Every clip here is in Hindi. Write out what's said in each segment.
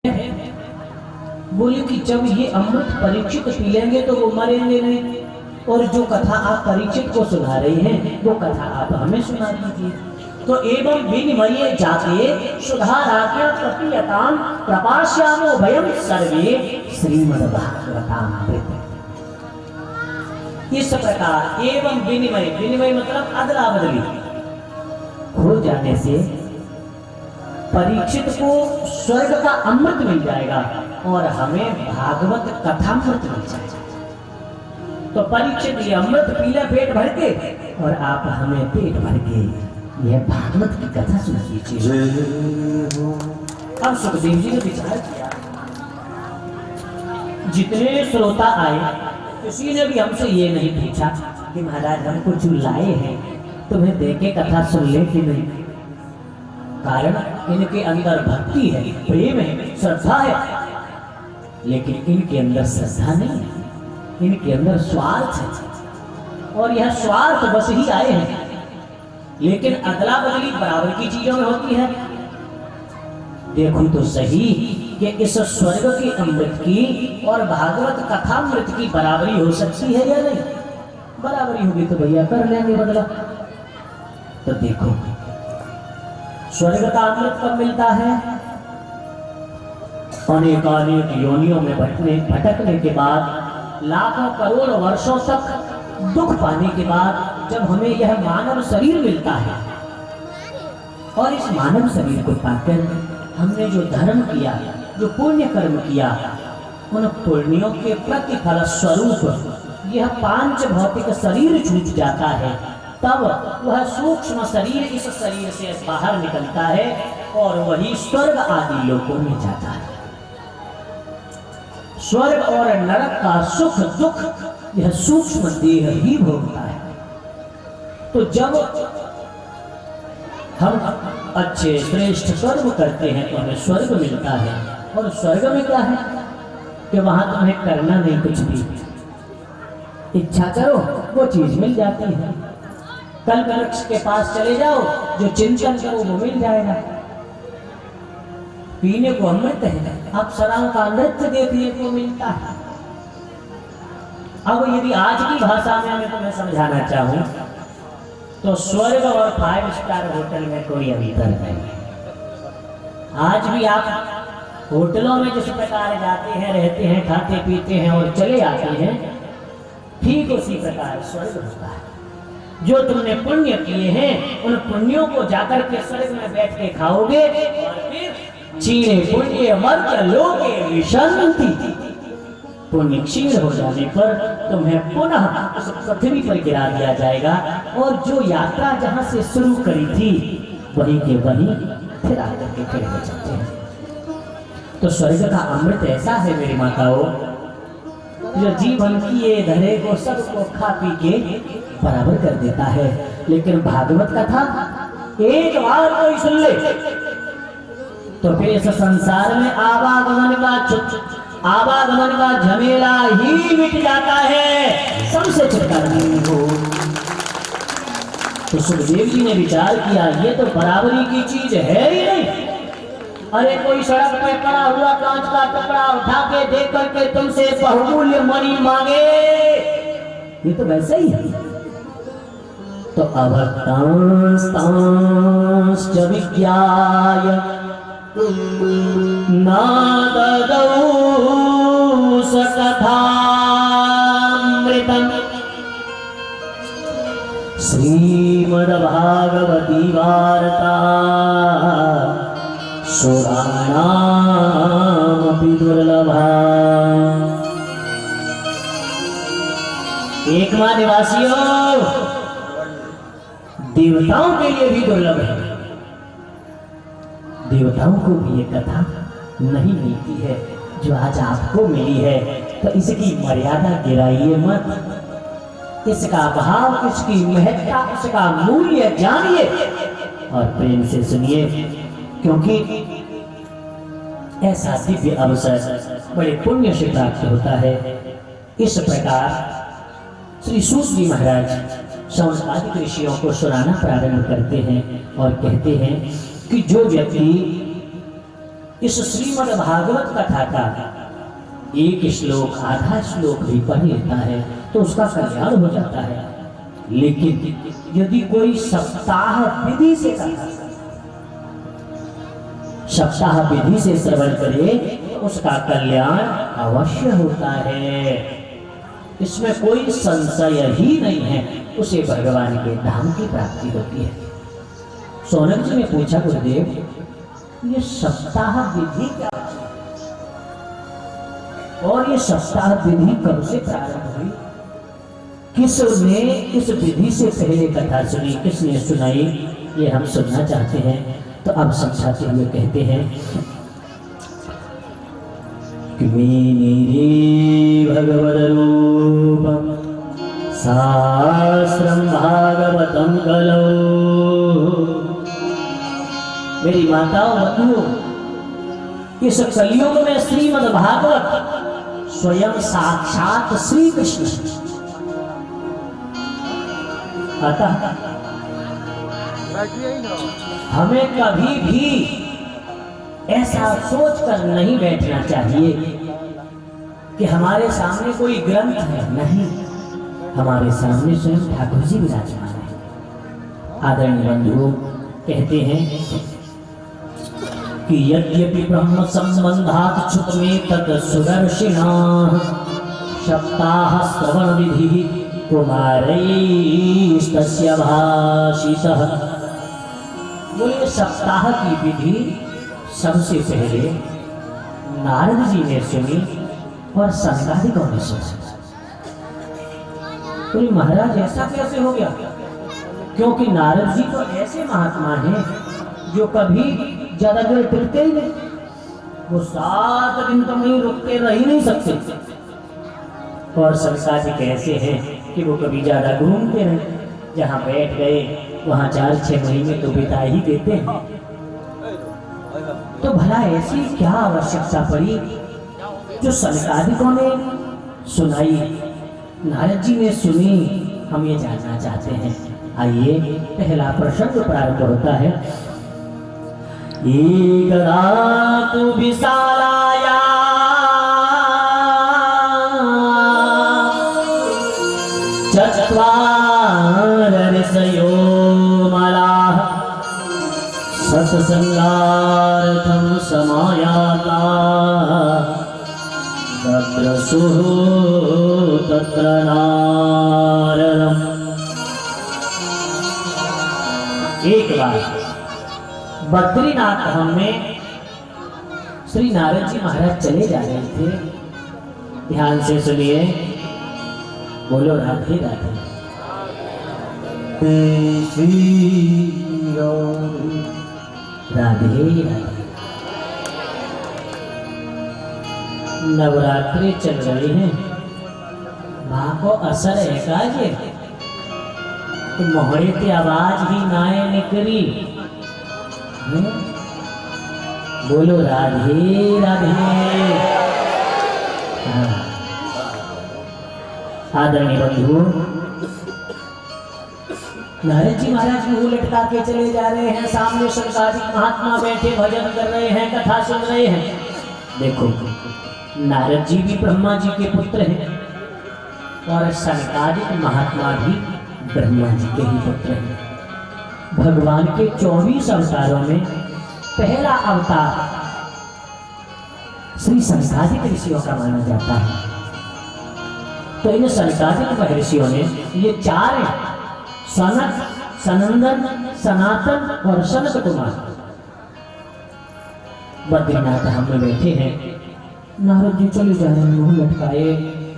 बोले कि जब ये अमृत परीक्षित पी लेंगे तो वो मरेंगे नहीं, और जो कथा आप परीक्षित को सुना रही हैं वो कथा आप हमें सुना दीजिए। तो एवं विनिमये जाते सुधाराज्ञा प्रतीयताम प्रपाश्यामो भयम सर्वे श्रीमद्भागवतामृत। इस प्रकार एवं विनिमय, विनिमय मतलब अदला बदली हो जाने से परीक्षित को स्वर्ग का अमृत मिल जाएगा और हमें भागवत कथामृत मिल जाएगा। तो परीक्षित ये अमृत पीला पेट भर के और आप हमें पेट भर के यह भागवत की कथा सुना दीजिए। अब सुखदेव जी ने विचार किया, जितने श्रोता आए किसी ने भी हमसे ये नहीं पूछा कि महाराज हमको जो लाए हैं तुम्हें देखे कथा सुन ले कि नहीं। कारण इनके अंदर भक्ति है, प्रेम है, श्रद्धा है, लेकिन इनके अंदर श्रद्धा नहीं है, इनके अंदर स्वार्थ है। और यह स्वार्थ बस ही आए हैं, लेकिन अदला बदली बराबर की चीजों में होती है। देखो तो सही कि इस स्वर्ग की अमृत की और भागवत कथामृत की बराबरी हो सकती है या नहीं? बराबरी होगी तो भैया कर लेंगे बदला। तो देखो स्वर्ग का अमृत कब मिलता है? अनेकानेक योनियों में भटकने के बाद, लाखों करोड़ वर्षों तक दुख पाने के बाद जब हमें यह मानव शरीर मिलता है, और इस मानव शरीर को पाकर हमने जो धर्म किया, जो पुण्य कर्म किया, उन पुण्यों के प्रतिफल स्वरूप यह पांच भौतिक शरीर छूट जाता है। तब वह सूक्ष्म शरीर इस शरीर से बाहर निकलता है और वही स्वर्ग आदि लोकों में जाता है। स्वर्ग और नरक का सुख दुख यह सूक्ष्म देह ही भोगता है। तो जब हम अच्छे श्रेष्ठ कर्म करते हैं तो हमें स्वर्ग मिलता है, और स्वर्ग में क्या है कि वहां तुम्हें करना नहीं, कुछ भी इच्छा करो वो चीज मिल जाती है। कल वृक्ष के पास चले जाओ, जो चिंतन करो वो मिल जाएगा। पीने को अमृत है, अप्सराओं का नृत्य देखने को मिलता है। अब यदि आज की भाषा में मैं तुम्हें समझाना चाहूं तो स्वर्ग और 5 स्टार होटल में कोई अंतर नहीं। आज भी आप होटलों में जिस प्रकार जाते हैं, रहते हैं, खाते पीते हैं और चले आते हैं, ठीक उसी प्रकार स्वर्ग होता है। जो तुमने पुण्य किए हैं उन पुण्यों को जाकर के स्वर्ग में बैठ के खाओगे, और फिर क्षीणे पुण्य मर्त्य लोके विशन्ति। पुण्य क्षीण हो जाने पर तुम्हें पुनः उस पृथ्वी पर गिरा दिया जाएगा, और जो यात्रा जहां से शुरू करी थी वहीं के वहीं फिर आकर के खड़े हो जाते हैं। तो स्वर्ग का अमृत ऐसा है मेरी माताओं, जो जीवन किए धरे को सबको खा पी के बराबर कर देता है। लेकिन भागवत कथा एक बार कोई सुन ले तो फिर इस संसार में आवागमन का झमेला ही मिट जाता है, सबसे छुटकारा नहीं हो। तो सुखदेव जी ने विचार किया, ये तो बराबरी की चीज है ही नहीं। अरे कोई सड़क पे पड़ा हुआ कांच का टुकड़ा उठा के देख करके तुमसे बहुमूल्य मणि मांगे, ये तो वैसे ही है। तो अभक्तांस्तांश्च विज्ञाय नाददौ सकथामृतम् श्रीमद्भागवती वार्ता सुराणामपि दुर्लभा। एकमा निवासियों, देवताओं के लिए भी दुर्लभ है। देवताओं को भी ये कथा नहीं मिलती है जो आज आपको मिली है। तो इसकी मर्यादा गिराइए मत, इसका भाव, इसकी महत्ता, इसका मूल्य जानिए और प्रेम से सुनिए, क्योंकि ऐसा दिव्य अवसर बड़े पुण्य से प्राप्त होता है। इस प्रकार श्री सूत जी महाराज संसारिक ऋषियों को सुनाना प्रारंभ करते हैं और कहते हैं कि जो व्यक्ति इस श्रीमद् भागवत कथा का एक श्लोक आधा श्लोक भी पढ़ लेता है तो उसका कल्याण हो जाता है। लेकिन यदि कोई सप्ताह विधि से श्रवण करे तो उसका कल्याण अवश्य होता है, इसमें कोई संशय ही नहीं है, उसे भगवान के धाम की प्राप्ति होती है। सोनक जी ने पूछा, गुरुदेव ये सप्ताह विधि क्या है और ये सप्ताह विधि कब से प्रारंभ हुई? किसने इस विधि से पहले कथा सुनी, किसने सुनाई? ये हम सुनना चाहते हैं। तो अब समझाते हुए कहते हैं कि मेरे भगवद रूपम शास्त्रम भागवतम कलो। मेरी माताओं बंधुओं, इस कलयुग में श्रीमद् भागवत स्वयं साक्षात श्री कृष्ण। अतः हमें कभी भी ऐसा सोच कर नहीं बैठना चाहिए कि हमारे सामने कोई ग्रंथ है। नहीं, हमारे सामने स्वयं ठाकुर जी विराजमान है। आदरणीय बंधुओं, कहते हैं कि यद्यपि ब्रह्म संबंधात् छुपमे तत् सुदर्शिना सप्ताह श्रवण विधि कुमारैस्तस्य भाषितः। बोले सप्ताह की विधि सबसे पहले नारद जी ने सुनी और सनकादिकों ने सुनी। बोले महाराज ऐसा कैसे हो गया? क्योंकि नारद जी तो ऐसे महात्मा हैं जो कभी ज्यादा देर टिकते ही नहीं, वो 7 दिन तो नहीं रुकते, रह ही नहीं सकते। और सनकादिक ऐसे हैं कि वो कभी ज्यादा घूमते नहीं, जहाँ बैठ गए वहाँ 4-6 महीने तो बिता ही देते हैं। तो भला ऐसी क्या आवश्यकता पड़ी जो सनकादिकों ने सुनाई, नारद जी ने सुनी? हम ये जानना चाहते हैं। आइए, पहला प्रसंग प्रारंभ होता है। एकदा तु विशालाया चत्वार ऋषयो मलाः सत्संगार्थं समायाता दद्रसुः तत्र नारदम्। एक बार बद्रीनाथ धाम में श्री नारद जी महाराज चले जा रहे थे। ध्यान से सुनिए, बोलो राधे राधे। राधे राधे। नवरात्रि चल रही है, माँ को असर है काजे तो मोहरे की आवाज ही नाए निकली। बोलो राधे राधे। आदरणीय बंधु, नारद जी महाराज मुंह लटका के चले जा रहे हैं, सामने सनकादिक महात्मा बैठे भजन कर रहे हैं, कथा सुन रहे हैं। देखो, नारद जी भी ब्रह्मा जी के पुत्र हैं और सनकादिक महात्मा भी ब्रह्मा जी के ही पुत्र हैं। भगवान के 24 अवतारों में पहला अवतार श्री सनकादिक ऋषियों का माना जाता है। तो इन सनकादिक महर्षियों ने ये 4 हैं, सनक, सनंदन, सनातन और सनत कुमार, बद्रीनाथ धाम में बैठे हैं। नारद जी चले जा रहे हैं, मुंह लटकाए।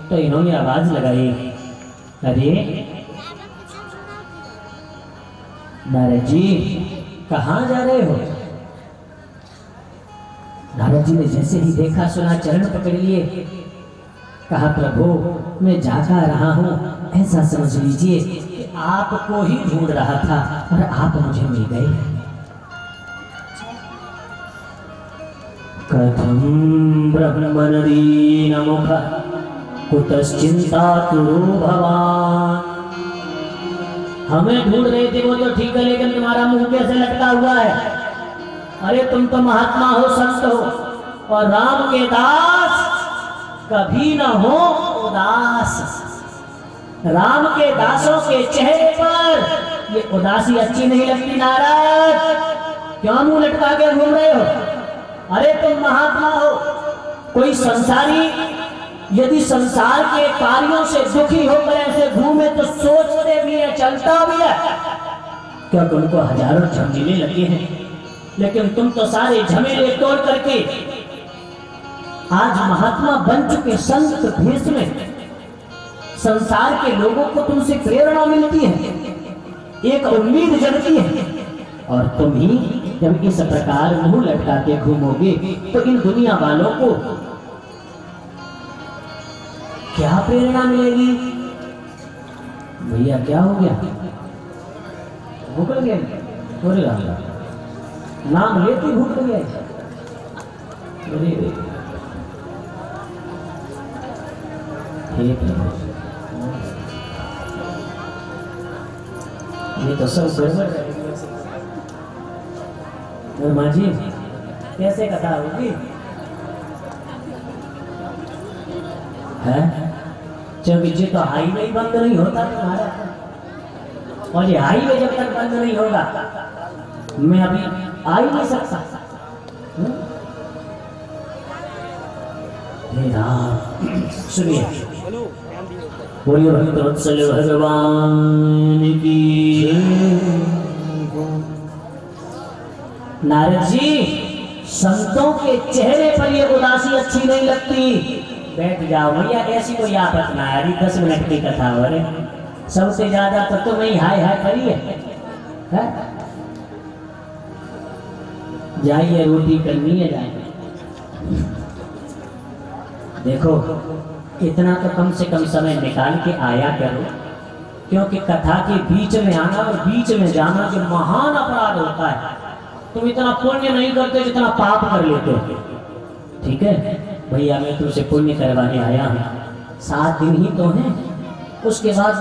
तो इन्होंने आवाज लगाई, अरे नारद जी कहाँ जा रहे हो? नारद जी ने जैसे ही देखा सुना चरण पकड़ लिए, कहा प्रभु मैं जागा रहा हूँ, ऐसा समझ लीजिए कि आपको ही ढूंढ रहा था और आप मुझे मिल गए। कथम ब्रह्मणदीन मुख कुतश्चिंता कुरु भवान। हमें ढूंढ रहे थे वो तो ठीक है, लेकिन तुम्हारा मुंह कैसे लटका हुआ है? अरे तुम तो महात्मा हो, संत हो, और राम के दास कभी न हो उदास। राम के दासों के चेहरे पर ये उदासी अच्छी नहीं लगती। नारद, क्यों मुंह लटका के घूम रहे हो? अरे तुम महात्मा हो, कोई संसारी यदि संसार के कार्यों से दुखी होकर ऐसे घूमे तो सोचते भी है, चलता भी है, क्या तुमको हजारों झमेले लगे हैं, लेकिन तुम तो सारे झमेले तोड़ करके आज महात्मा बन चुके, संत भेष में। संसार के लोगों को तुमसे प्रेरणा मिलती है, एक उम्मीद जगती है, और तुम ही जब इस प्रकार मुंह लटका के घूमोगे तो इन दुनिया वालों को क्या प्रेरणा मिलेगी? भैया क्या हो गया? भूख गया? थोड़ी नाम लेते भूख गया। ठीक है, ये तो सब गड़बड़ है। माँ जी कैसे कथा होगी? है चौबीजे तो हाईवे बंद नहीं होता तुम्हारा, और ये हाईवे जब तक बंद नहीं होगा मैं अभी आ ही नहीं सकता। सुनिए, बोलिए भक्तवत्सल भगवान की। नारद जी, संतों के चेहरे पर ये उदासी अच्छी नहीं लगती। बैठ जाओ भैया, ऐसी कोई आफत ना है, 10 मिनट की कथा हो रही, सबसे ज्यादा तो तुम ही हाय हाय करिए। जाइए, रोटी करनी है, जाइए। देखो, इतना तो कम से कम समय निकाल के आया करो, क्योंकि कथा के बीच में आना और बीच में जाना जो महान अपराध होता है। तुम इतना पुण्य नहीं करते जितना पाप कर लेते हो। ठीक है भैया, मैं तुमसे पुण्य करवाने आया हूँ, 7 दिन ही तो हैं, उसके बाद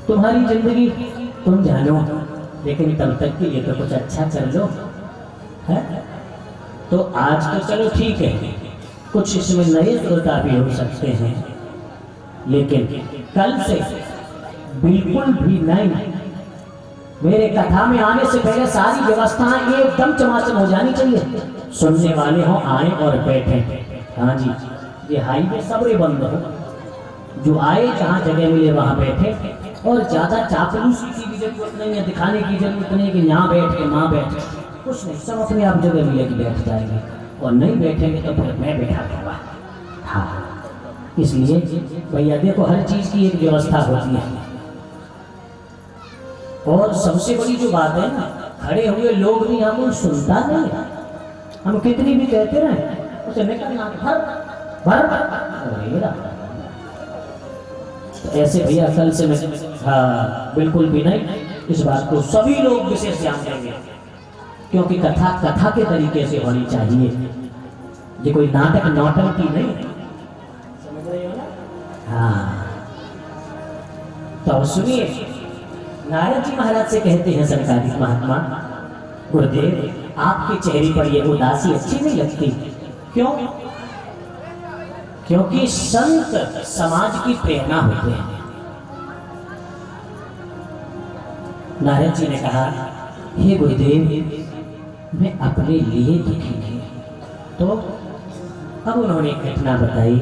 तुम्हारी जिंदगी तुम जानो, लेकिन तब तक के लिए तो कुछ अच्छा कर लो। है तो आज तो चलो ठीक है, कुछ इसमें नए श्रोता भी हो सकते हैं, लेकिन कल से बिल्कुल भी नहीं। मेरे कथा में आने से पहले सारी व्यवस्थाएं एकदम चमाचम हो जानी चाहिए। सुनने वाले हो आए और बैठे। हाँ जी, ये हाईवे सबरे बंद हो, जो आए जहाँ जगह मिले वहाँ बैठे, और ज्यादा चापलूसी की भी जरूरत नहीं है, दिखाने की जरूरत नहीं कि यहाँ बैठ के वहाँ बैठ, कुछ नहीं, सब अपने आप जगह मिलेगी बैठ जाएंगे, और नहीं बैठेंगे तो फिर मैं बैठा दूंगा। हाँ, इसलिए भैया देखो, हर चीज की एक व्यवस्था होती है। और सबसे बड़ी जो बात है ना, खड़े हुए लोग भी हमको सुनता नहीं है, हम कितनी भी कहते रहे उसे निकलना भर भर। तो ऐसे भैया कल से मैं, हाँ बिल्कुल भी नहीं, इस बात को सभी लोग विशेष ध्यान देंगे, क्योंकि कथा कथा के तरीके से होनी चाहिए, ये कोई नाटक नौटंकी नहीं, समझ रहे हो ना? हाँ, तो सुनिए, नारद जी महाराज से कहते हैं सरकारी महात्मा, गुरुदेव आपके चेहरे पर ये उदासी अच्छी नहीं लगती। क्यों? क्योंकि संत समाज की प्रेरणा होते हैं। नारद जी ने कहा, हे गुरुदेव, मैं अपने लिए दुखी थी। तो अब उन्होंने एक घटना बताई।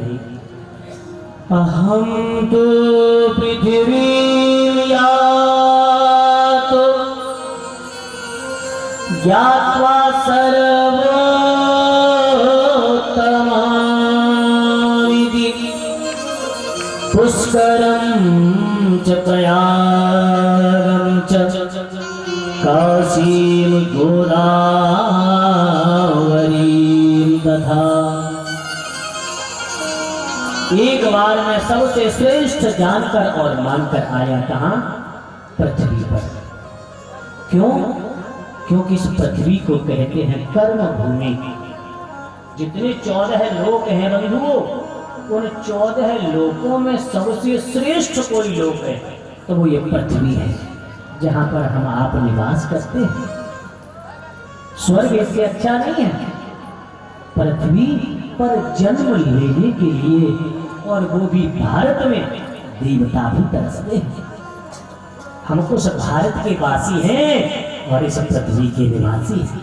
अहम तो पृथ्वी ज्ञात्वा सर्वोत्तमामिति पुष्करं च प्रयागं च काशीं गोदावरीं तथा। एक बार मैं सबसे श्रेष्ठ जानकर और मानकर आया, कहाँ? पृथ्वी पर। क्यों? क्योंकि इस पृथ्वी को कहते हैं कर्म भूमि। जितने 14 लोक हैं बंधुओं, उन 14 लोकों में सबसे श्रेष्ठ कोई लोक है तो वो ये पृथ्वी है, जहाँ पर हम आप निवास करते हैं। स्वर्ग इससे अच्छा नहीं है। पृथ्वी पर जन्म लेने के लिए, और वो भी भारत में, देवता भी तरसते हैं। हमको सब भारत के वासी हैं और इस पृथ्वी के निवासी हैं।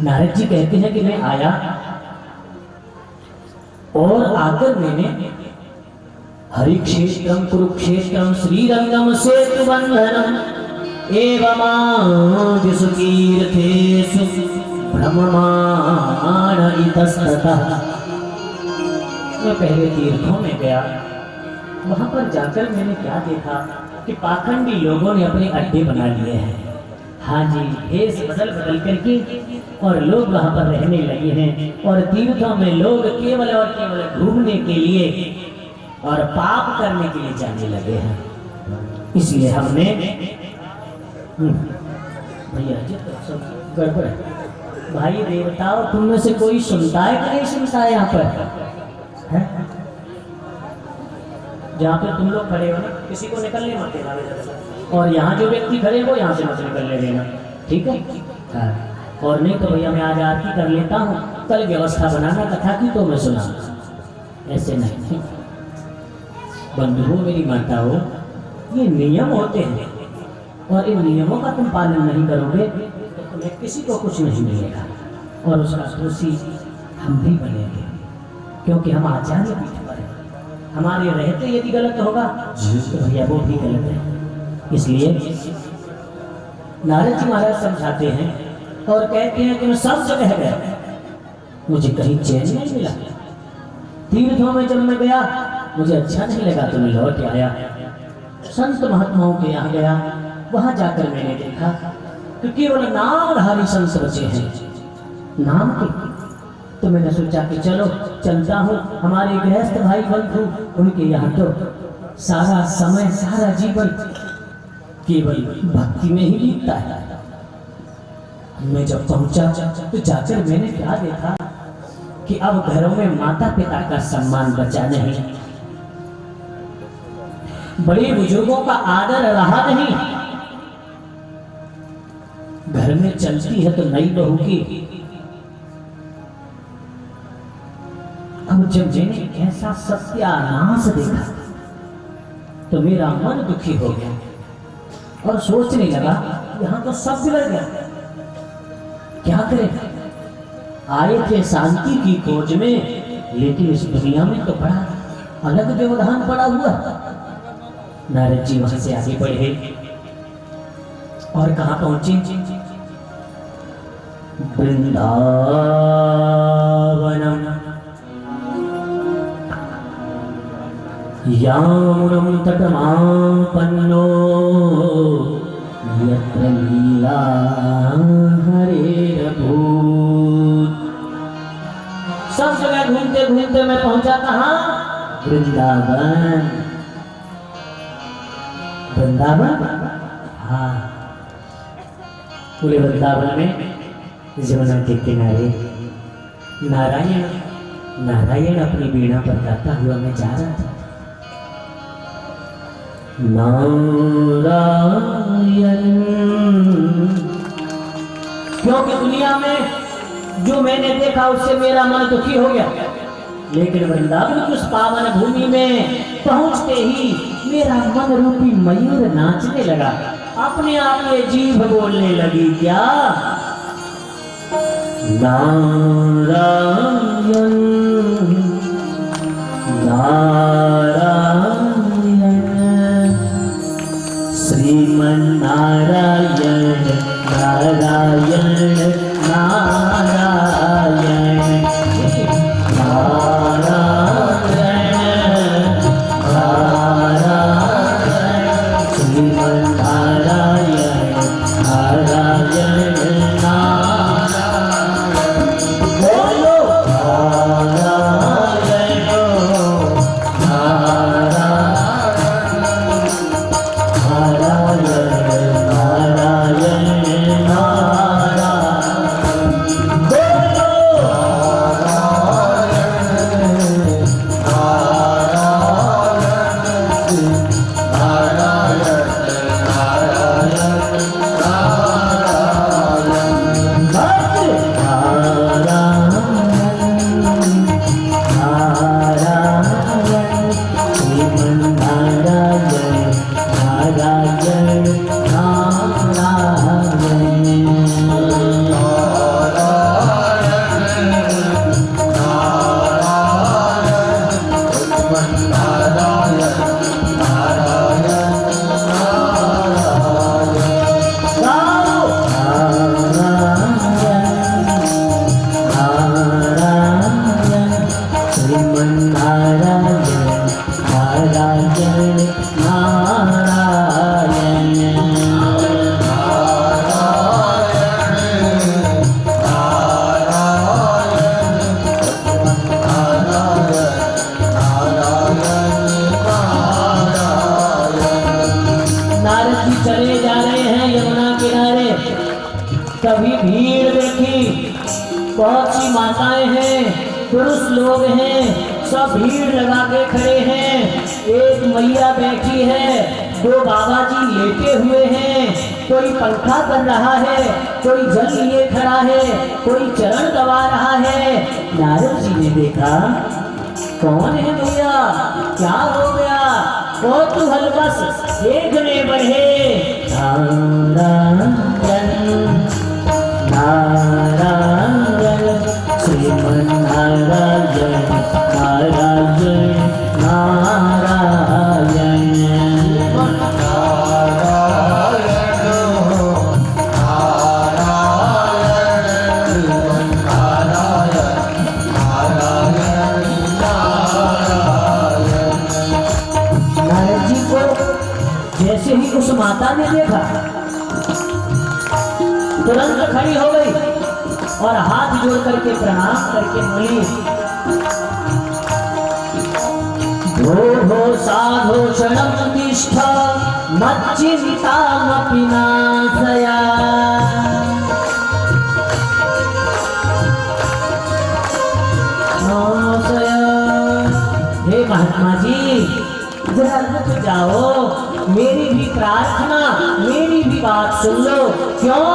नारद जी कहते हैं कि मैं आया और आकर मैंने हरिक्षेत्रम कुरुक्षेत्रम श्रीरंगम सेतुबंधनम एवमादिषु तीर्थेषु भ्रममाण इतस्ततः। मैं पहले तीर्थों में गया, वहां पर जाकर मैंने क्या देखा कि पाखंडी लोगों ने अपने अड्डे बना लिए हैं। हाँ जी, भेष बदल बदल करके और लोग वहां पर रहने लगे हैं। और तीर्थों में लोग केवल और केवल घूमने के लिए और पाप करने के लिए जाने लगे हैं। इसलिए हमने भैया जी तो सब गड़बड़ है। भाई देवताओं, तुम में से कोई सुनता है कि नहीं सुनता है? यहाँ पर है, जहाँ पे तुम लोग खड़े हो ना, किसी को निकलने मत देना, और यहाँ जो व्यक्ति खड़े हो यहाँ से मत निकलने देना, ठीक है? हाँ। और नहीं तो भैया मैं आज आरती कर लेता हूँ, कल व्यवस्था बनाना कथा की तो मैं सुना, ऐसे नहीं। बंधुओं, मेरी माताओं, ये नियम होते हैं और इन नियमों का तुम पालन नहीं करोगे तो तुम्हें किसी को कुछ नहीं मिलेगा, और उसका दोषी हम भी बनेंगे, क्योंकि हम आचार्य पीठ पर हैं। हमारे रहते यदि गलत होगा तो भैया वो भी गलत है। इसलिए नारद जी महाराज समझाते हैं और कहते हैं कि मैं सब जगह गया, मुझे कहीं चैन नहीं मिला। तीर्थों में जब मैं गया मुझे अच्छा नहीं लगा तो मैं लौट आया। संत महात्माओं के यहाँ गया, वहां जाकर मैंने देखा कि केवल नामधारी संत बचे हैं, नाम के। तो मैंने सोचा कि चलो चलता हूँ हमारे गृहस्थ भाई बंधु, उनके यहाँ तो सारा समय सारा जीवन केवल भक्ति में ही बीतता है। मैं जब पहुंचा तो जाकर मैंने क्या देखा कि अब घरों में माता पिता का सम्मान बचा नहीं, बड़े बुजुर्गों का आदर रहा नहीं। घर में चलती है तो नई बहू की। अब जब मैंने ऐसा सत्यानाश देखा तो मेरा मन दुखी हो गया और सोचने लगा यहां तो सब बिगड़ गया, क्या करें? आए थे शांति की खोज में, लेकिन इस दुनिया में तो बड़ा अलग व्यवधान पड़ा हुआ। नारद जी वहां से आगे बढ़े और कहां पहुंचे? वृंदावनम। यामुनम तटमापन्नो यत्र लीला हरेरभूत। सब जगह घूमते घूमते मैं पहुंचा कहां? वृंदावन। वृंदावन, हाँ, पूरे वृंदावन में जमुना के किनारे नारायण नारायण अपनी वीणा पर गाता हुआ मैं जा रहा था। नारायण, क्योंकि दुनिया में जो मैंने देखा उससे मेरा मन दुखी हो गया, लेकिन वृंदावन की उस पावन भूमि में पहुंचते ही मेरा मन रूपी मयूर नाचने लगा, अपने आप में जीभ बोलने लगी। क्या? नारायण नारायण श्रीमन नारायण नारायण नारायण बोलो बहुत सी माताएं हैं, पुरुष लोग हैं, सब भीड़ लगा के खड़े हैं। एक मैया बैठी है, दो बाबा जी लेटे हुए हैं, कोई पंखा कर रहा है, कोई जल लिए खड़ा है, कोई चरण दबा रहा है। नारद जी ने देखा, कौन है भैया, क्या हो गया? कौतूहल बस देखने बढ़े। नारायण नारायण श्रीमन नारायण नारायण नारायण जैसे ही उस माता ने देखा, तुरंत खड़ी हो गई और हाथ जोड़ करके प्रणाम करके बोली, भो साधो क्षणं तिष्ठ मच्चिन्तामपि नाशया। हे महात्मा जी, जरा रुक जाओ, मेरी भी प्रार्थना, मेरी भी बात सुन लो। क्यों?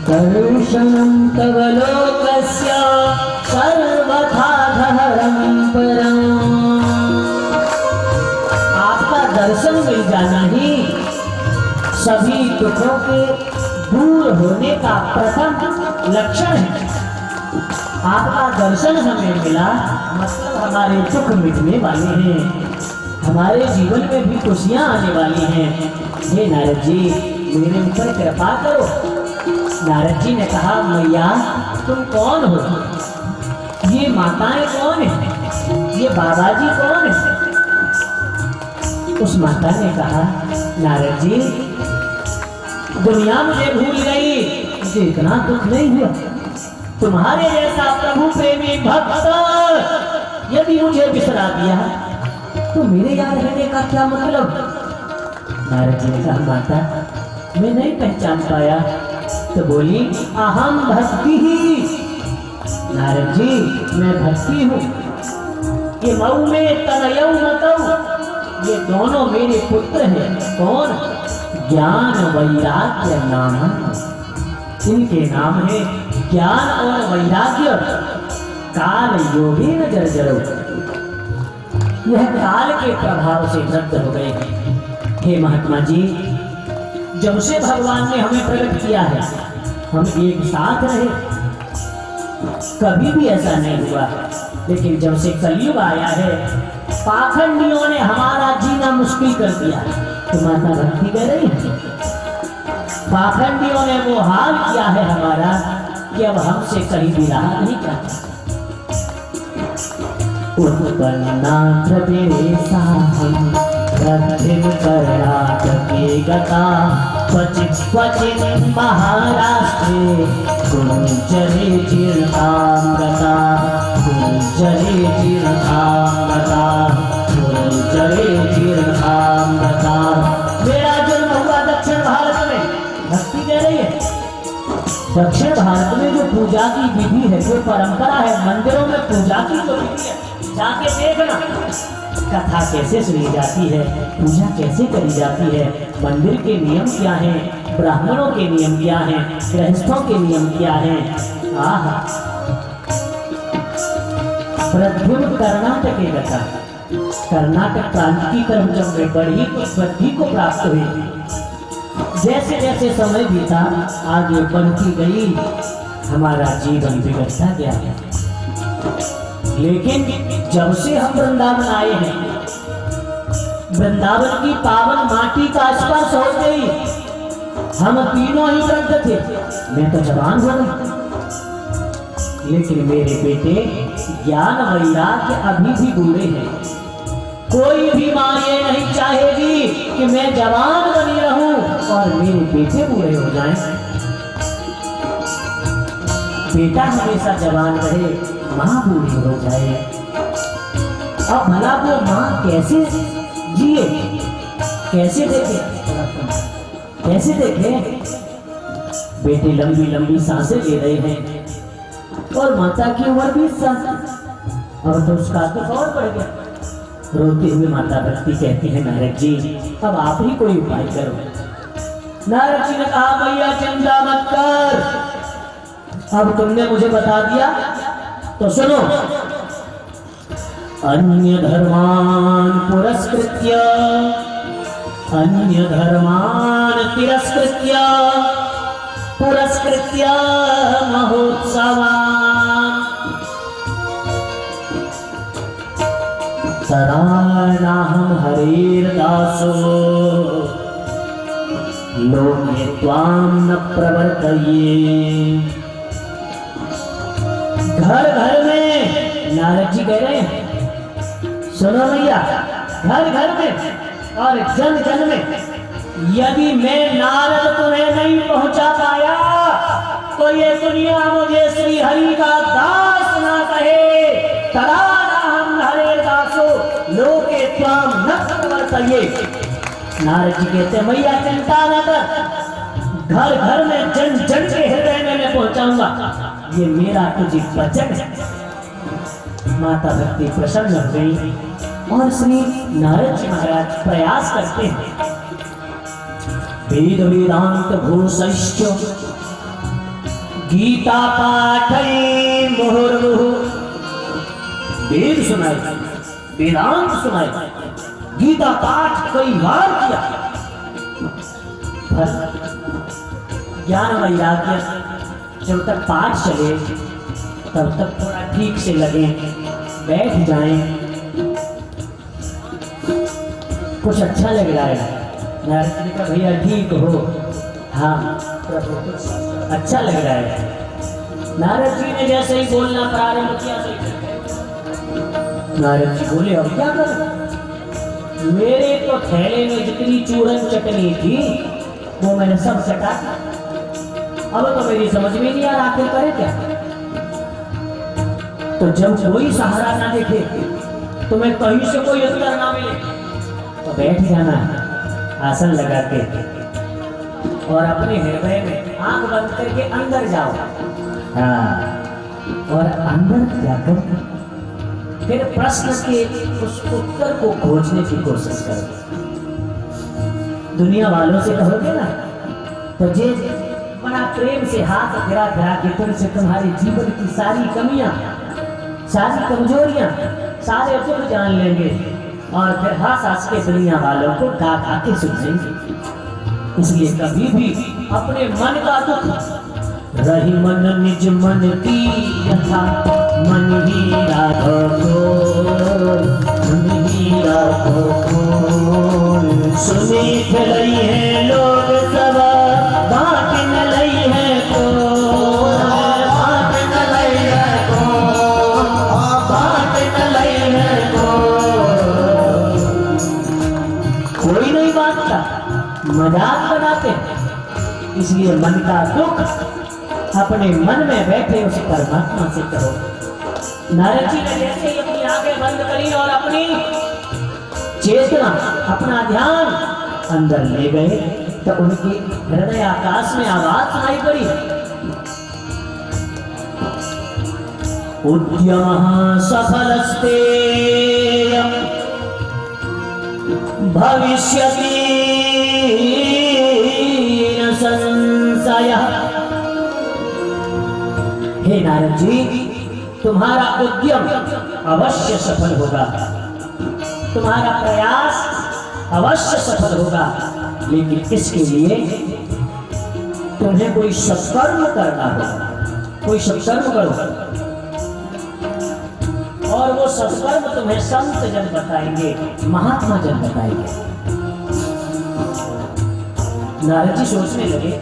दर्शनं तव लोकस्य सर्वथा धरं परम्। आपका दर्शन मिल जाना ही सभी दुखों के दूर होने का प्रथम लक्षण है। आपका दर्शन हमें मिला मतलब हमारे दुख मिटने वाले हैं, हमारे जीवन में भी खुशियां आने वाली हैं। हे नारद जी, मेरे ऊपर कृपा करो। नारद जी ने कहा, मैया तुम कौन हो? ये माताएं कौन है? ये बाबा जी कौन है? उस माता ने कहा, नारद जी दुनिया मुझे भूल गई, मुझे इतना दुख नहीं हुआ। तुम्हारे जैसा प्रभु प्रेमी भक्त यदि मुझे बिसरा दिया तो मेरे याद रहने का क्या मतलब? नारद जी ने कहा, माता मैं नहीं पहचान पाया। तो बोली, अहम भक्ति ही। नारद जी मैं भक्ति हूँ। ये मऊ में तनयऊ मतऊ, ये दोनों मेरे पुत्र हैं। कौन? ज्ञान वैराग्य नाम, इनके नाम है ज्ञान और वैराग्य। काल योगी न जर्जरो, यह काल के प्रभाव से नष्ट हो गए। हे महात्मा जी, जब से भगवान ने हमें प्रकट किया है, हम एक साथ रहे, कभी भी ऐसा नहीं हुआ। लेकिन जब से कलयुग आया है, पाखंडियों ने हमारा जीना मुश्किल कर दिया। तो माता भक्ति कर रही है। पाखंडियों ने वो हाल किया है हमारा कि अब हमसे कहीं भी रहा नहीं जाता। गता क्वचित् क्वचित् महाराष्ट्रे कुञ्जरे जीर्णां गता, कुञ्जरे जीर्णां गता, कुञ्जरे जीर्णां गता। मेरा जन्म हुआ दक्षिण भारत में, भक्ति कह रही है। दक्षिण भारत में जो पूजा की विधि है, जो परंपरा है, मंदिरों में पूजा की जो विधि है, जाके देखना कथा कैसे सुनी जाती है, पूजा कैसे करी जाती है, मंदिर के नियम क्या हैं, ब्राह्मणों के नियम क्या हैं, गृहस्थों के नियम क्या हैं। आहा, प्रद्युम्न कर्नाटक के कथा, कर्नाटक प्रांत की तरफ जब मैं बढ़ी तो वृद्धि को प्राप्त हुई। जैसे जैसे समय बीता, आगे बढ़ती गई, हमारा जीवन बिगड़ता गया है। लेकिन जब से हम वृंदावन आए हैं, वृंदावन की पावन माटी का स्पर्श हो गई। हम तीनों ही वृद्ध थे, मैं तो जवान हो गई, लेकिन मेरे बेटे ज्ञान वैराग्य अभी भी बूढ़े हैं। कोई भी माँ ये नहीं चाहेगी कि मैं जवान बनी रहूं और मेरे बेटे बूढ़े हो जाएं। बेटा हमेशा जवान रहे, माँ बूढ़ी हो जाए। अब भला वो माँ कैसे जिए, कैसे देखे, कैसे देखे? बेटे लंबी लंबी सांसें ले रहे हैं और माता की उम्र 20 साल। अब तो उसका तो और बढ़ गया। रोते हुए माता भक्ति कहती है, नारद जी अब आप ही कोई उपाय करो। नारद जी ने कहा, भैया चिंता मत कर, अब तुमने मुझे बता दिया तो सुनो। अन्य धर्मान पुरस्कृत्य अन्य धर्मान तिरस्कृत्य पुरस्कृत्य महोत्सवान् सदा नाहं हरेर्दासो लोके त्वां न प्रवर्तये। घर घर में, नारद जी कह रहे हैं, सुनो भैया, घर घर में और जन जन में यदि मैं नारद तुम्हें नहीं पहुंचा पाया तो ये दुनिया मुझे श्री हरि का दास ना कहे। तदा नाहं हरेर्दासो लोके त्वां न प्रवर्तये। नारद जी कहते, मैया चिंता न कर, घर घर में जन जन के हृदय में मैं पहुंचाऊंगा, ये मेरा तुझे वचन है। माता भक्ति प्रसन्न हो गई और श्री नारद जी महाराज प्रयास करते हैं। वेद वेदांत भूषश्च गीता पाठै मुहुर्मुहुः। वेद सुनाए, वेदांत सुनाए, गीता पाठ कई बार किया। ज्ञान वैराग्य जब तक पाठ चले तब तक थोड़ा ठीक से लगे, बैठ जाएं, कुछ अच्छा लग रहा है। नारद जी का भैया ठीक हो, हाँ प्रभु कुछ अच्छा लग रहा है। नारद जी ने जैसे ही बोलना प्रारंभ किया, नारद जी बोले, अब क्या करूं? मेरे तो थैले में जितनी चूरन चटनी थी वो मैंने सब चटा, अब तो मेरी समझ में नहीं आ रहा आखिर करे क्या। तो जब कोई सहारा ना देखे, तुम्हें कहीं से कोई उत्तर ना मिले, तो बैठ जाना आसन लगा के और अपने हृदय में आंख बंद करके अंदर जाओ। हाँ, और अंदर जाकर फिर प्रश्न के उस उत्तर को खोजने की कोशिश करो। दुनिया वालों से कहोगे ना तो जे बड़ा प्रेम से हाथ फिरा फिरा के तुमसे तुम्हारे जीवन की सारी कमियां, सारी कमजोरियां, सारे दुख जान लेंगे और फिर हंस हंस के दुनिया वालों को गा गा के सुनाएंगे। इसलिए कभी भी अपने मन का दुख रही मन निज मन की यथा मन ही राधो मन ही राधो सुनी फिरई है लोग सब बात न लई है को बात न लई है को बात न लई है को। कोई नहीं बांटता, मजाक बनाते। इसलिए मन का दुख अपने मन में बैठे उस परमात्मा से करो। नारद जी ने जैसे ही अपनी आंखें बंद करी और अपनी चेतना, अपना ध्यान अंदर ले गए तो उनके हृदय आकाश में आवाज सुनाई पड़ी, उद्यमः सफलस्ते भविष्यति न संशयः। हे नारद जी, तुम्हारा उद्यम अवश्य सफल होगा, तुम्हारा प्रयास अवश्य सफल होगा, लेकिन इसके लिए तुम्हें कोई सत्कर्म करना होगा। कोई सत्कर्म करो और वो सत्कर्म तुम्हें संत जन बताएंगे, महात्मा जन बताएंगे। नारद जी सोचने लगे,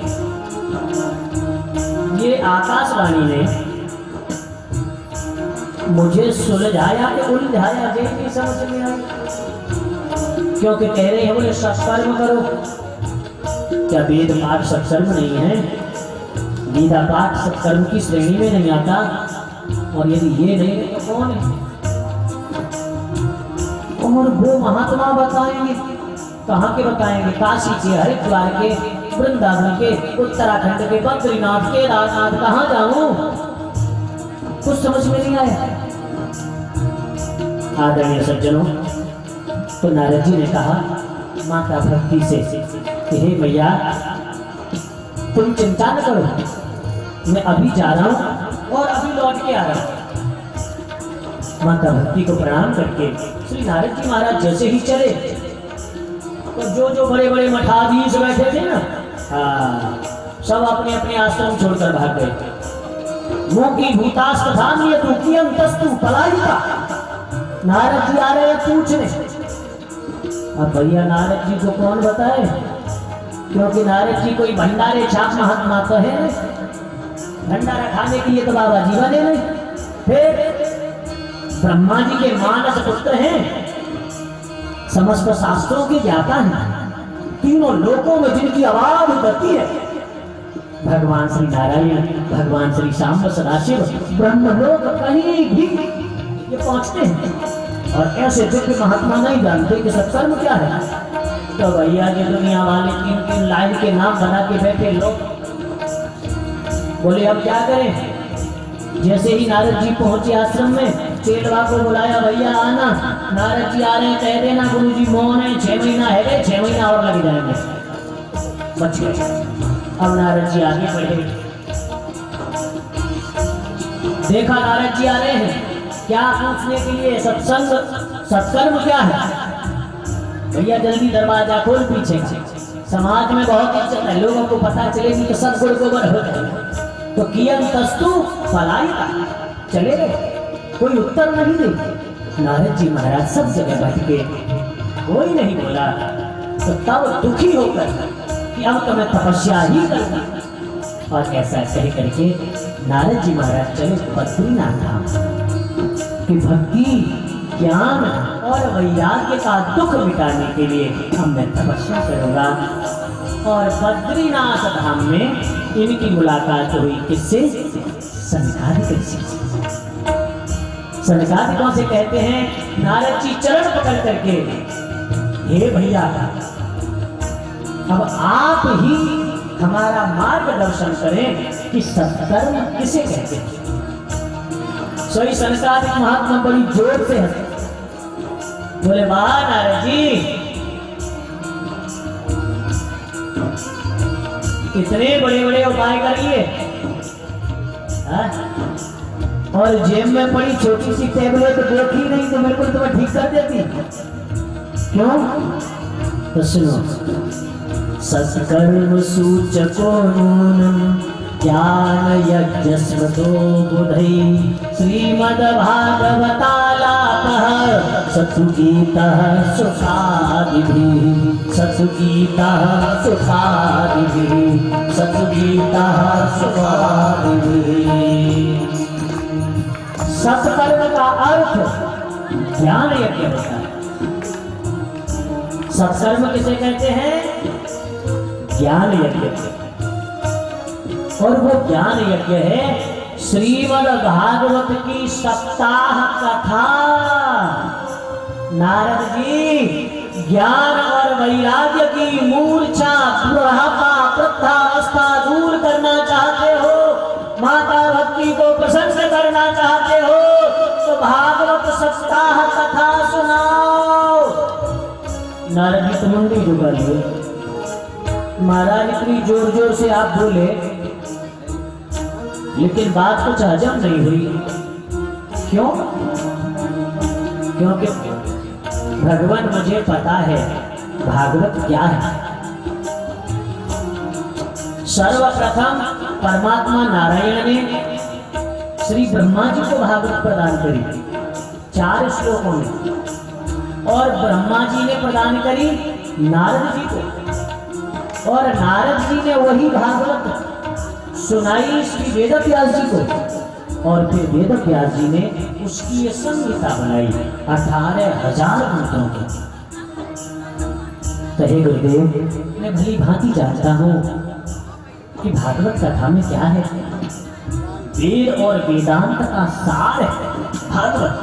ये आकाशवाणी ने मुझे सुलझाया कि उलझाया, ये नहीं समझ में आई। क्योंकि कह रहे हैं बोले सत्कर्म करो, क्या वेद पाठ सत्कर्म नहीं है? गीता पाठ सत्कर्म की श्रेणी में नहीं आता? और यदि ये नहीं है तो कौन है? और वो महात्मा बताएंगे, कहाँ के बताएंगे? काशी के, हरिद्वार के, वृंदावन के, उत्तराखंड के, बद्रीनाथ, केदारनाथ, कहाँ जाऊं? कुछ समझ में नहीं आया। आदरणीय सज्जनों, तो नारद जी ने कहा माता भक्ति से कि हे भैया तुम चिंता न करो, मैं अभी जा रहा हूं और अभी लौट के आ रहा हूं। माता भक्ति को प्रणाम करके श्री नारद जी महाराज जैसे ही चले तो जो बड़े बड़े मठाधीश बैठे थे ना, सब अपने अपने आश्रम छोड़कर भाग गए। मुखी भूतास्तधान्य तू कियंतस्तु पलायिता। नारद जी आ रहे हैं पूछने। अब भैया नारद जी को कौन बताए, क्योंकि नारद जी कोई भंडारे छाप महात्मा तो है नहीं, भंडारा खाने के लिए तो बाबा जी बने नहीं। फिर ब्रह्मा जी के मानस पुत्र हैं, समस्त शास्त्रों की ज्ञाता है, तीनों लोकों में जिनकी आवाज उतरती है, भगवान श्री नारायण, भगवान श्री शाम्ब सदाशिव, ब्रह्मलोक कहीं भी ये पहुंचते हैं। और ऐसे दिव्य महात्मा नहीं जानते कि सत्कर्म क्या है। तो भैया ये दुनिया वाले 3-3 लाइन के नाम बना के बैठे लोग बोले अब क्या करें। जैसे ही नारद जी पहुंचे आश्रम में, चेलवा को बुलाया, भैया आना, नारद जी आ रहे हैं, कह देना गुरु जी मौन है, 6 महीना है, 6 महीना और लग जाएंगे। बच गए। अब नारद जी आगे बढ़े, देखा नारद जी आ रहे हैं, क्या पूछने के लिए, सत्संग सत्कर्म क्या है। भैया जल्दी दरवाजा खोल पीछे का, समाज में बहुत इज्जत है, लोगों को पता चलेगी तो सब गुड़ गोबर हो जाएगा। तो कियंतस्तु पलायिता, चले गए, कोई उत्तर नहीं दे। नारद जी महाराज सब जगह बैठ के, कोई नहीं बोला। तो तब दुखी होकर कि अब तो मैं तपस्या ही करूंगा, और ऐसा कह करके नारद जी महाराज चले बद्रीनाथ धाम कि भक्ति, ज्ञान और वैराग्य का दुख मिटाने के लिए हम मैं तपस्या करूंगा। और बद्रीनाथ धाम में इनकी मुलाकात हुई किससे? सनकादिक ऋषि से। सनकादिकों से कहते हैं नारद जी चरण पकड़ करके, हे भैया अब आप ही हमारा मार्गदर्शन करें कि सत्कर्म किसे कहते हैं। सोई सनकादिक महात्मा बड़ी जोर से हंसे, बोले वाह नारद जी, इतने बड़े बड़े उपाय करिए, और जेब में पड़ी छोटी सी टेबलेट देखी नहीं तो बिल्कुल तुम्हें ठीक कर देती। क्यों? तो सुनो, सत्कर्म सूचको नूनम ज्ञान यज्ञ स्मृतो बुधै श्रीमद्भागवतालापः सत्सुगीतः सुखादिभिः सत्सुगीतः सुखादिभिः सत्सुगीतः सुखादिभिः। सत्कर्म का अर्थ ज्ञान यज्ञ होता है। सत्कर्म किसे कहते हैं? ज्ञान यज्ञ। और वो ज्ञान यज्ञ है श्रीमद् भागवत की सप्ताह कथा। नारद जी ज्ञान और वैराग्य की मूर्छा, बुढ़ापा, वृद्धावस्था दूर करना चाहते हो, माता भक्ति को प्रसन्न करना चाहते हो, तो भागवत सप्ताह कथा सुनाओ। नारद जी तो मुंडी झुका लिए। महाराज इतनी जोर जोर से आप बोले, लेकिन बात कुछ हजम नहीं हुई। क्यों? क्योंकि भगवान मुझे पता है भागवत क्या है। सर्वप्रथम परमात्मा नारायण ने श्री ब्रह्मा जी को भागवत प्रदान करी 4 श्लोकों में, और ब्रह्मा जी ने प्रदान करी नारद जी को, और नारद जी ने वही भागवत सुनाई श्री वेदव्यास जी को, और फिर वेदव्यास जी ने उसकी ये संहिता बनाई 18,000 मंत्रों की। तो हे गुरुदेव, मैं भली भांति जानता हूँ कि भागवत कथा में क्या है। वेद और वेदांत का सार है भागवत,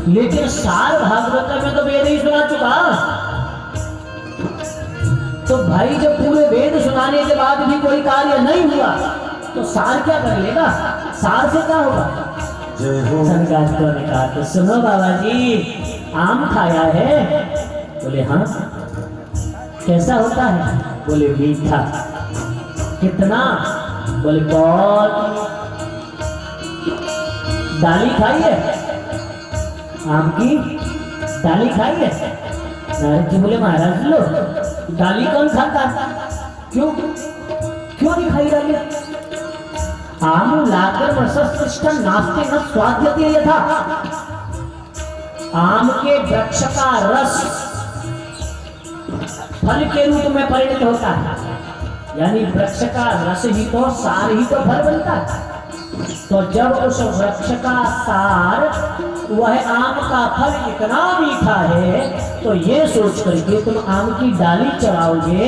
लेकिन सार भागवत में तो वेद ही सुना चुका। तो भाई जब पूरे वेद सुनाने के बाद भी कोई कार्य नहीं हुआ तो सार क्या कर लेगा? सार से क्या होगा? सनकादित्य ने कहा तो सुनो बाबा जी, आम खाया है? बोले हाँ। कैसा होता है? बोले मीठा। कितना? बोले बहुत। डाली खाई है? आम की डाली खाई है? नारद जी बोले महाराज लो, डाली कौन खाता? क्यों क्यों नहीं खाई डाली? आम लाकर रसस्पृष्टं नास्ति न स्वाद्यते यथा। आम के वृक्ष का रस फल के रूप में परिणत होता है, यानी वृक्ष का रस ही तो सार ही तो फल बनता है। तो जब उस वृक्ष का सार वह आम का फल इतना मीठा है तो ये सोच करके तुम आम की डाली चढ़ाओगे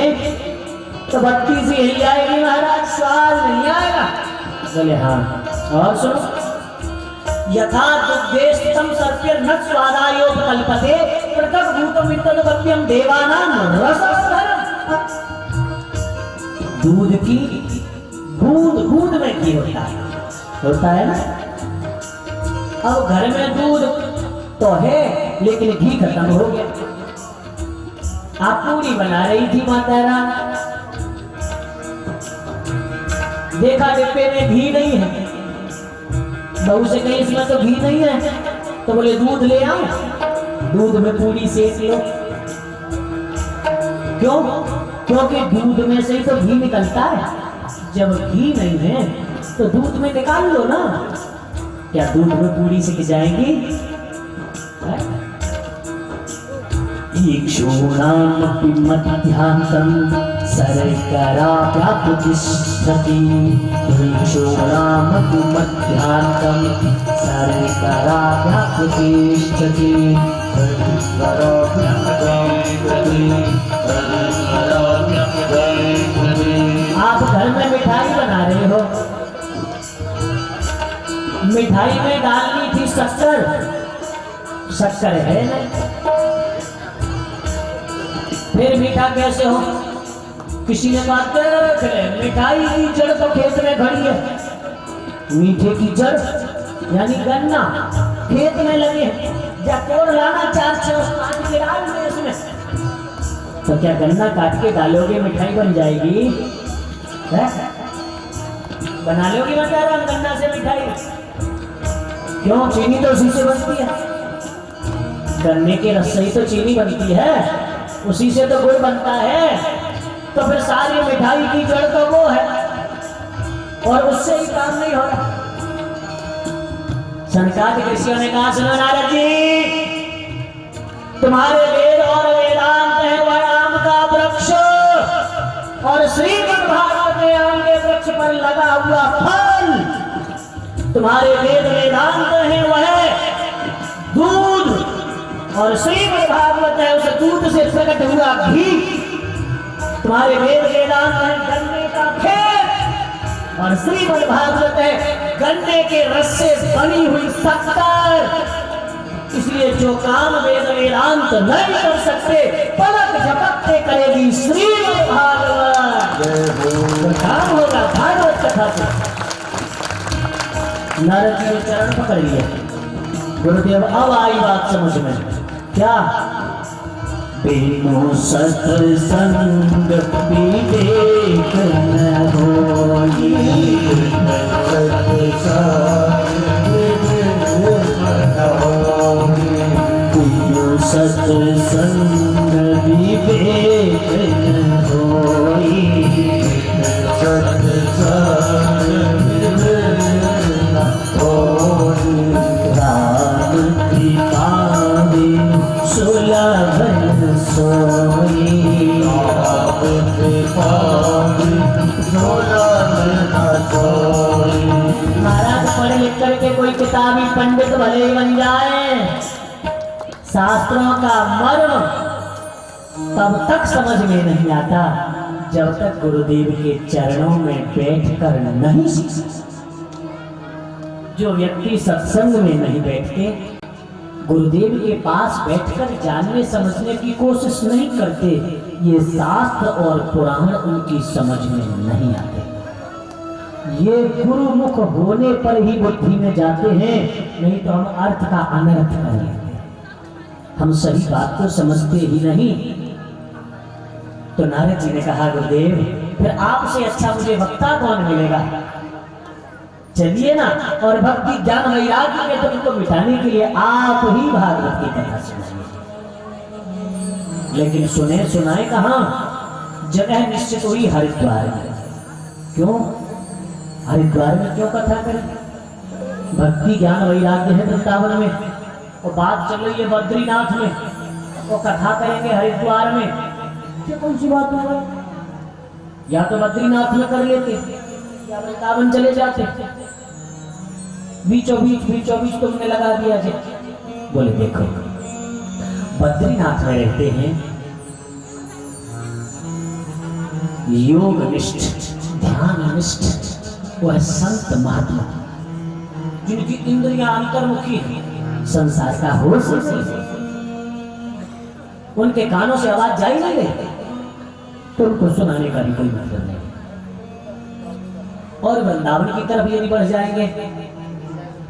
तो बत्ती सी हिल जाएगी महाराज, स्वाद नहीं आएगा। बोले हाँ। और सुनो, यथा दुग्धेष्टम सर्प्य न स्वादायोपकल्पते पृथक भूतम वित्तद्भक्त्यम देवानां रसवर्धनम्। दूध की बूंद बूंद में घी होता है ना। अब घर में दूध तो है लेकिन घी खत्म हो गया। आप पूरी बना रही थी माता राम, देखा डिब्बे में घी नहीं है, बहू से कहीं इसमें तो घी नहीं है, तो बोले दूध ले आओ, दूध में पूरी सेक लो। क्यों? क्योंकि दूध में से ही तो घी निकलता है। जब घी नहीं है तो दूध में निकाल लो ना। क्या दूध में पूरी सिक जाएगी? इक्षूणामपि मध्यान्तं शर्कराव्यापतिष्ठति। इक्षूणामपि मध्यान्तं शर्कराव्यापतिष्ठति। आप घर में मिठाई बना रहे हो, मिठाई में डालनी थी शक्कर, शक्कर है नहीं, फिर मीठा कैसे हो? किसी ने बात कर मिठाई की जड़ तो खेत में खड़ी है, मीठे की जड़ यानी गन्ना खेत में लगे, जकोर लाना 4-6 काट के डाल दे इसमें। तो क्या गन्ना काट के डालोगे मिठाई बन जाएगी? है? बना लोगी माता गन्ना से मिठाई? क्यों? चीनी तो उसी से बनती है, गन्ने के रस से ही तो चीनी बनती है, उसी से तो गुड़ बनता है। तो फिर सारी मिठाई की जड़ तो वो है और उससे ही काम नहीं हो रहा। सनकादिक ऋषियों ने कहा सुनो नारद जी, तुम्हारे वेद और वेदांत है वह आम का वृक्ष, और श्रीमद् भागवत में आम के वृक्ष पर लगा हुआ फल। तुम्हारे वेद वेदांत है वह दूध, और श्रीमद् भागवत है उस दूध से प्रकट हुआ घी। तुम्हारे वेद वेदांत है गन्ने का खेत, और श्रीमद् भागवत है गन्ने के रस से बनी हुई शक्कर। इसलिए जो काम वेद वेदांत नहीं कर सकते पलक झपकते करेगी श्रीमद् भागवत। काम होगा भागवत कथा से। नारद जी ने चरण पकड़ लिए। गुरुदेव अब आई बात समझ में। क्या? बिनु सत्संग विवेक न होई, बिनु सत्संग विवेक न होई, राम कृपा बिनु सुलभन सोई। महाराज पढ़ लिख करके कोई किताबी पंडित भले ही बन जाए, शास्त्रों का मर्म तब तक समझ में नहीं आता जब तक गुरुदेव के चरणों में बैठकर नहीं सीखता। जो व्यक्ति सत्संग में नहीं बैठते, गुरुदेव के पास बैठकर जानने समझने की कोशिश नहीं करते, ये शास्त्र और पुराण उनकी समझ में नहीं आते। ये गुरुमुख होने पर ही बुद्धि में जाते हैं, नहीं तो हम अर्थ का अनर्थ कर लेते हैं, हम सही बात को समझते ही नहीं। तो नारद जी ने कहा गुरुदेव फिर आपसे अच्छा मुझे वक्ता कौन मिलेगा, चलिए ना और भक्ति ज्ञान वैराग्य के दुख को मिटाने के लिए आप ही भागवत की कथा सुनाइए। लेकिन सुने सुनाए कहां, जगह निश्चित हुई हरिद्वार में। क्यों हरिद्वार में क्यों कथा करें, भक्ति ज्ञान वैराग्य है वृंदावन में, और बात चल रही है बद्रीनाथ में, वो कथा करेंगे हरिद्वार में, क्या कौन सी बात हो, या तो बद्रीनाथ में कर लेते या वृंदावन चले जाते, बीचों बीच तुमने लगा दिया जी। बोले देखो बद्रीनाथ में रहते हैं योग निष्ठ ध्यान निष्ठ, वह संत महात्मा जिनकी इंद्रियां अंतर्मुखी है, संसार का होश नहीं, उनके कानों से आवाज जा ही नहीं रही, तो उनको सुनाने का भी कोई मतलब नहीं। और वृंदावन की तरफ यदि बढ़ जाएंगे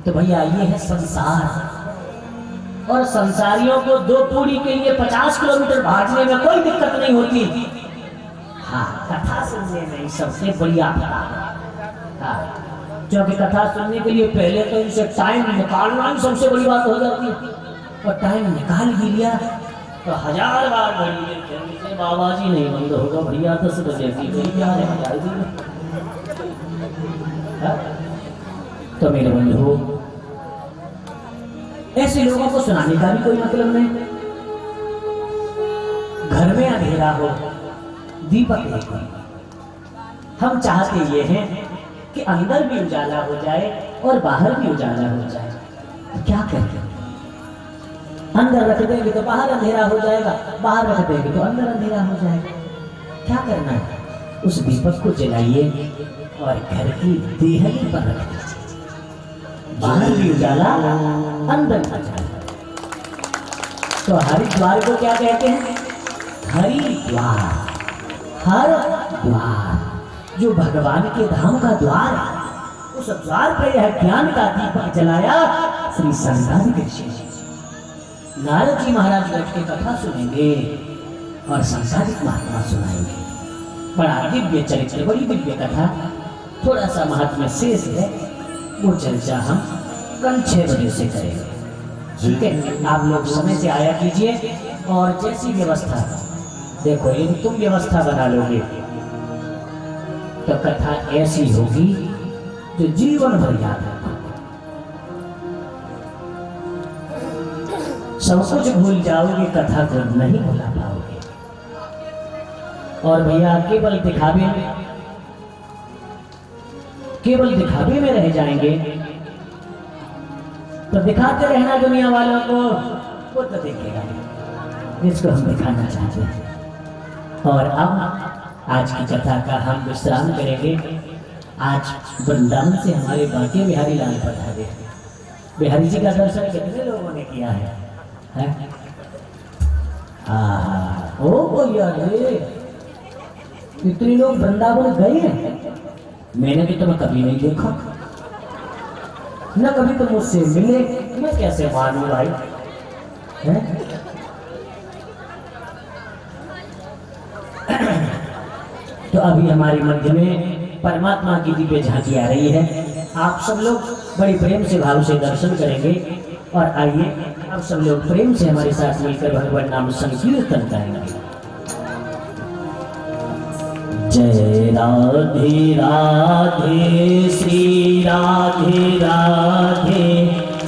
तो भैया ये है संसार, और संसारियों को 2 पूरी के लिए 50 किलोमीटर भागने में कोई दिक्कत नहीं होती। हाँ कथा सुनने में सबसे बड़ी आपदा, हाँ क्योंकि कथा सुनने के लिए पहले तो इनसे टाइम निकालना ही सबसे बड़ी बात हो जाती है, और टाइम निकाल भी लिया तो 1000 बार घड़ी बाबा जी नहीं बंद होगा भैया 10 बजे की। तो मेरे बंधु ऐसे लोगों को सुनाने का भी कोई मतलब नहीं। घर में अंधेरा हो दीपक लेकर, हम चाहते ये हैं कि अंदर भी उजाला हो जाए और बाहर भी उजाला हो जाए। तो क्या करें, अंदर रख देंगे तो बाहर अंधेरा हो जाएगा, बाहर रख देंगे तो अंदर अंधेरा हो जाएगा। क्या करना है, उस दीपक को जलाइए और घर की देहली पर रख दीजिए, बाहर भी उजाला अंदर भी उजाला। तो हरिद्वार को क्या कहते हैं, हरिद्वार, हर द्वार, जो भगवान के धाम का द्वार है, उस द्वार पर यह ज्ञान का दीपक जलाया श्री संतान कृष्ण। नारद जी महाराज बैठ के कथा सुनेंगे और संसारिक महात्मा सुनाएंगे, बड़ा दिव्य चरित्र, बड़ी दिव्य कथा। थोड़ा सा महात्मा शेष है, वो चर्चा हम कल 6 बजे से करेंगे, ठीक है। आप लोग समय से आया कीजिए, और जैसी व्यवस्था देखो, यदि तुम व्यवस्था बना लोगे तो कथा ऐसी होगी जो जीवन भर याद रखोगे, सब कुछ भूल जाओगे, कथा को नहीं भुला पाओगे। और भैया केवल दिखावे में रह जाएंगे तो दिखाते रहना दुनिया वालों को, वो तो देखेगा जिसको हम दिखाना चाहते हैं। और अब आज की कथा का हम विश्राम करेंगे। आज वृंदावन से हमारे बांके बिहारी लाल पधारे, बिहारी जी का दर्शन कितने लोगों ने किया है? ओ भैया रे, कितने लोग वृंदावन गए हैं? मैंने तो तुम्हें कभी नहीं देखा, न कभी तुम मुझसे मिले, मैं कैसे मानूं भाई है? तो अभी हमारे मध्य में परमात्मा की दिव्य झांकी आ रही है। आप सब लोग बड़े प्रेम से भाव से दर्शन करेंगे, और आइए आप सब लोग प्रेम से हमारे साथ मिलकर भगवान नाम संकीर्तन करेंगे। जय राधे राधे श्री राधे राधे,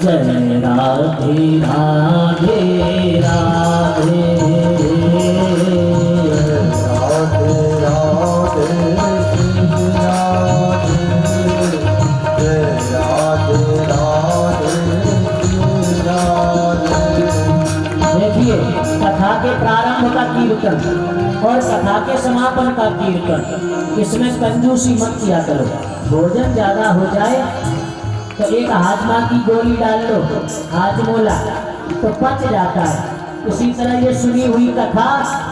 जय राधे राधे राधे, कथा के प्रारंभ का कीर्तन और कथा के समापन का कीर्तन, इसमें कंजूसी मत किया करो। भोजन ज्यादा हो जाए तो एक हाजमा की गोली डाल लो, हाजमोला, तो पच जाता है। इसी तरह ये सुनी हुई कथा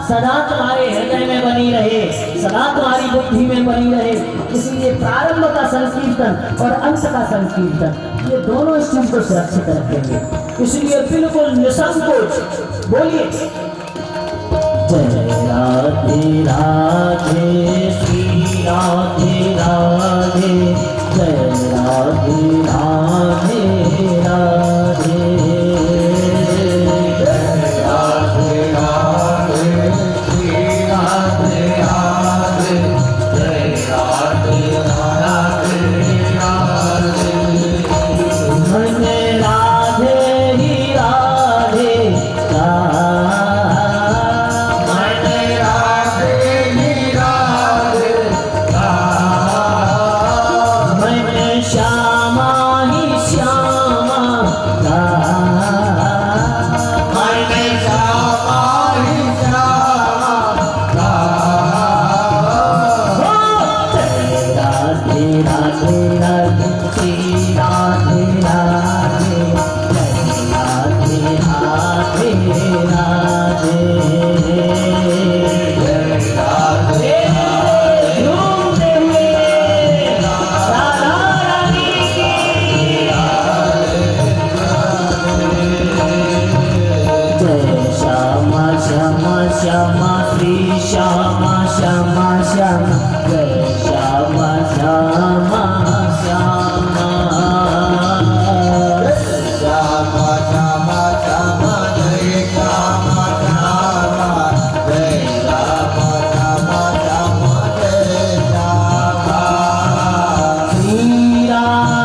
सदा तुम्हारे हृदय में बनी रहे, सदा तुम्हारी बुद्धि में बनी रहे। इसलिए प्रारंभ का संकीर्तन और अंत का संकीर्तन ये दोनों इस चीज को सुरक्षित रखेंगे। इसलिए बिल्कुल निसंकोच बोलिए जय राधे राधे श्री राधे राधे, जय राधे राधे राधे, जय राधे राधे श्री राधे राधे, जय राधे राधे राधे, मन राधे ही राधे श्यामा श्री श्यामा श्यामा श्यामा, जय श्यामा श्यामा श्यामा, श्यामा श्यामा श्यामा, जय श्यामा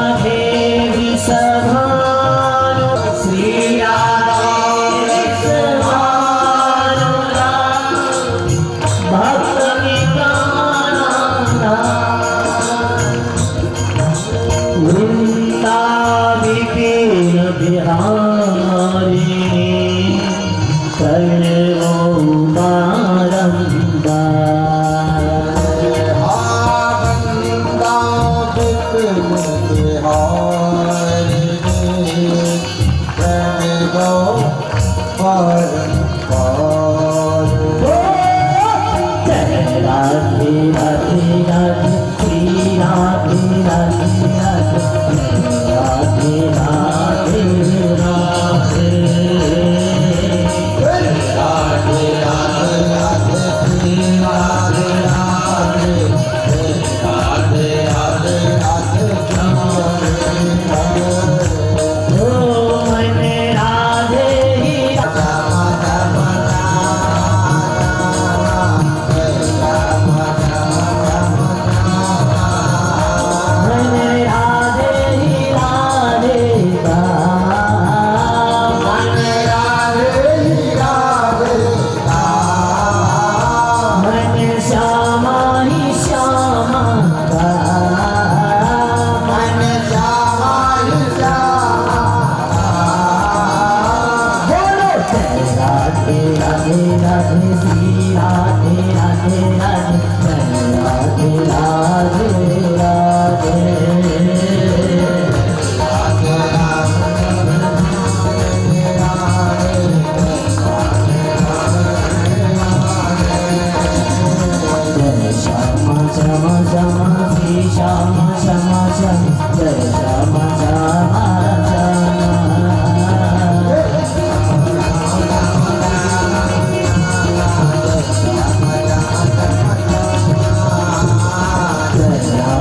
श्यामा, जय श्यामा श्यामा श्यामा, जय श्यामा।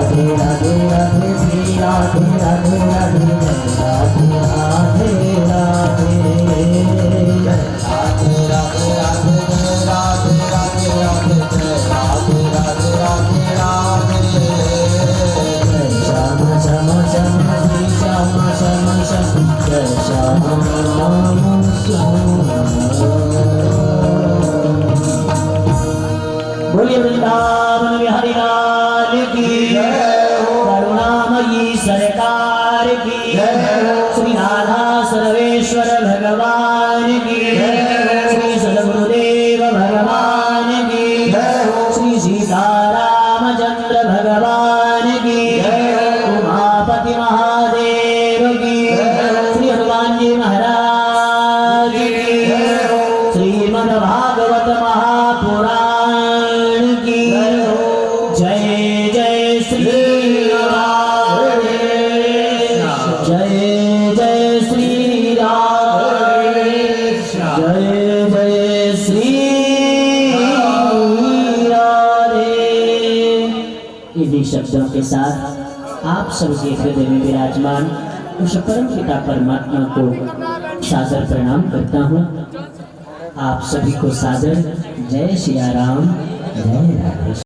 श्री राधे विषभानु, श्री बोलिए वृंदावन बिहारी लाल की, करुणामयी सरकार की। इन्हीं शब्दों के साथ आप सबके हृदय में विराजमान उस परम पिता परमात्मा को सादर प्रणाम करता हूँ। आप सभी को सादर जय सिया राम, जय राधे।